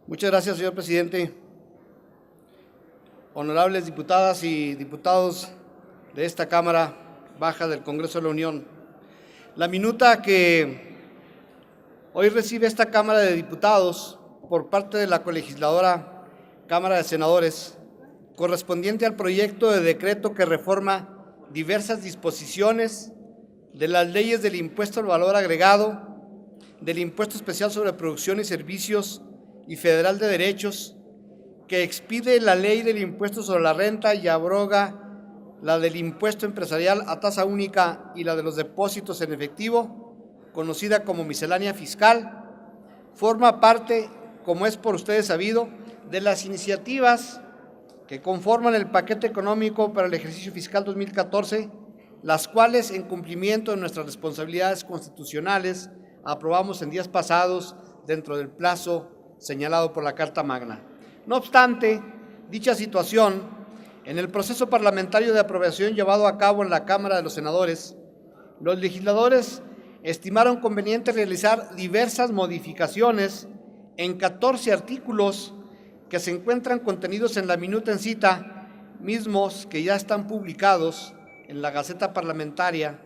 Muchas gracias, señor presidente. Honorables diputadas y diputados de esta Cámara Baja del Congreso de la Unión, la minuta que hoy recibe esta Cámara de Diputados por parte de la colegisladora Cámara de Senadores, correspondiente al proyecto de decreto que reforma diversas disposiciones de las leyes del impuesto al valor agregado, del impuesto especial sobre producción y servicios y federal de derechos, que expide la ley del impuesto sobre la renta y abroga la del impuesto empresarial a tasa única y la de los depósitos en efectivo, conocida como miscelánea fiscal, forma parte, como es por ustedes sabido, de las iniciativas que conforman el paquete económico para el ejercicio fiscal 2014, las cuales, en cumplimiento de nuestras responsabilidades constitucionales, aprobamos en días pasados dentro del plazo señalado por la Carta Magna. No obstante, dicha situación, en el proceso parlamentario de aprobación llevado a cabo en la Cámara de los Senadores, los legisladores estimaron conveniente realizar diversas modificaciones en 14 artículos que se encuentran contenidos en la minuta en cita, mismos que ya están publicados en la Gaceta Parlamentaria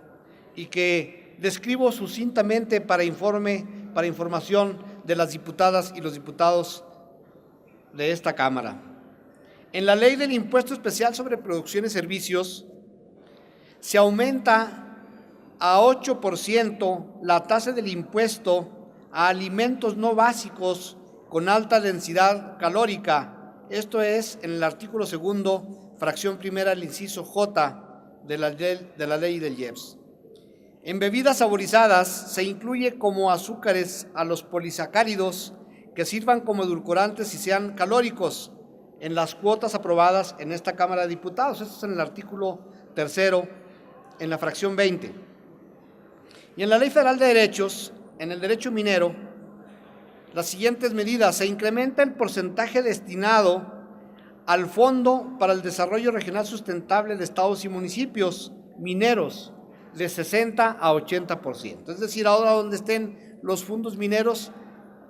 y que describo sucintamente para información de las diputadas y los diputados de esta Cámara. En la ley del impuesto especial sobre producción y servicios se aumenta a 8% la tasa del impuesto a alimentos no básicos con alta densidad calórica. Esto es en el artículo segundo, fracción primera, el inciso J de la ley del IEPS. En bebidas saborizadas se incluye como azúcares a los polisacáridos que sirvan como edulcorantes y sean calóricos en las cuotas aprobadas en esta Cámara de Diputados. Esto es en el artículo tercero, en la fracción 20. Y en la Ley Federal de Derechos, en el derecho minero, las siguientes medidas: se incrementa el porcentaje destinado al Fondo para el Desarrollo Regional Sustentable de Estados y Municipios mineros de 60 a 80%. Es decir, ahora donde estén los fondos mineros,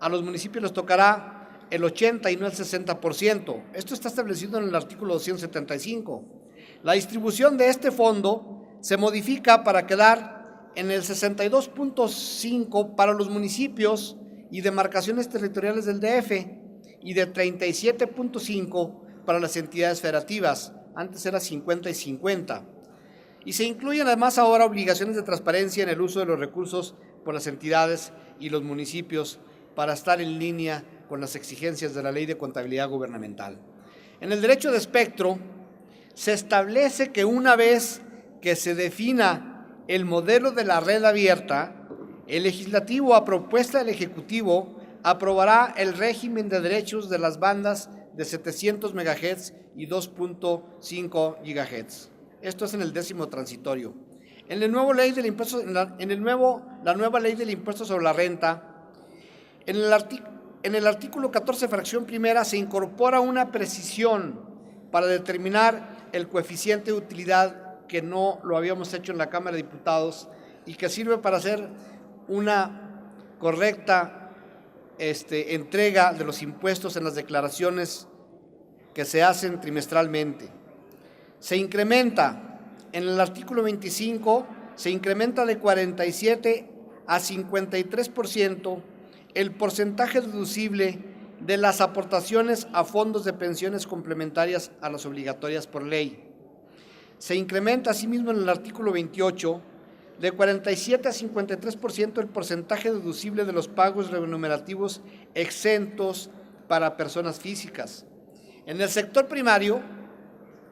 a los municipios les tocará el 80% y no el 60%. Esto está establecido en el artículo 275. La distribución de este fondo se modifica para quedar en el 62.5% para los municipios y demarcaciones territoriales del DF y de 37.5% para las entidades federativas. Antes era 50 y 50. Y se incluyen además ahora obligaciones de transparencia en el uso de los recursos por las entidades y los municipios para estar en línea con las exigencias de la Ley de Contabilidad Gubernamental. En el derecho de espectro se establece que una vez que se defina el modelo de la red abierta, el legislativo, a propuesta del Ejecutivo, aprobará el régimen de derechos de las bandas de 700 MHz y 2.5 GHz. Esto es en el 10º transitorio. En el nuevo ley del impuesto, la nueva ley del impuesto sobre la renta, en el artículo 14, fracción primera, se incorpora una precisión para determinar el coeficiente de utilidad que no lo habíamos hecho en la Cámara de Diputados y que sirve para hacer una correcta entrega de los impuestos en las declaraciones que se hacen trimestralmente. Se incrementa, en el artículo 25, se incrementa de 47 a 53% el porcentaje deducible de las aportaciones a fondos de pensiones complementarias a las obligatorias por ley. Se incrementa asimismo en el artículo 28 de 47 a 53% el porcentaje deducible de los pagos remunerativos exentos para personas físicas. En el sector primario,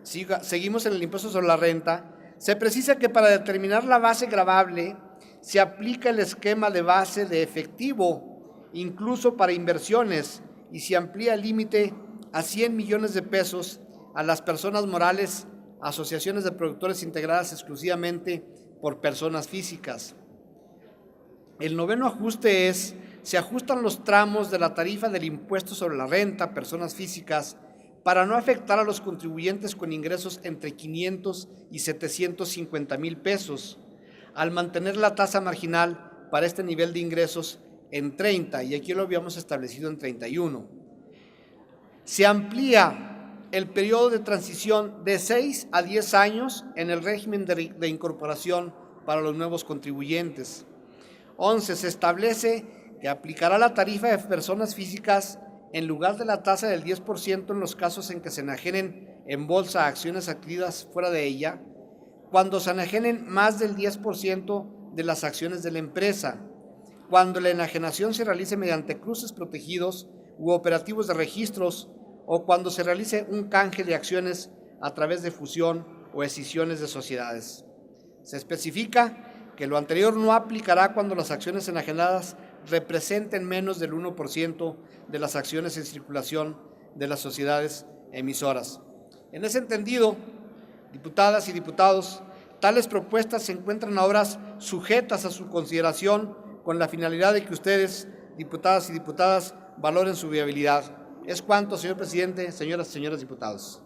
seguimos en el impuesto sobre la renta, se precisa que para determinar la base gravable se aplica el esquema de base de efectivo, incluso para inversiones, y se amplía el límite a 100 millones de pesos a las personas morales, asociaciones de productores integradas exclusivamente por personas físicas. El noveno ajuste es: se ajustan los tramos de la tarifa del impuesto sobre la renta, personas físicas, para no afectar a los contribuyentes con ingresos entre 500 y 750 mil pesos, al mantener la tasa marginal para este nivel de ingresos en 30, y aquí lo habíamos establecido en 31. Se amplía el periodo de transición de 6 a 10 años en el régimen de incorporación para los nuevos contribuyentes. 11. Se establece que aplicará la tarifa de personas físicas en lugar de la tasa del 10% en los casos en que se enajenen en bolsa acciones adquiridas fuera de ella, cuando se enajenen más del 10% de las acciones de la empresa, cuando la enajenación se realice mediante cruces protegidos u operativos de registros, o cuando se realice un canje de acciones a través de fusión o escisiones de sociedades. Se especifica que lo anterior no aplicará cuando las acciones enajenadas representen menos del 1% de las acciones en circulación de las sociedades emisoras. En ese entendido, diputadas y diputados, tales propuestas se encuentran ahora sujetas a su consideración con la finalidad de que ustedes, diputadas y diputadas, valoren su viabilidad. Es cuanto, señor presidente, señoras y señores diputados.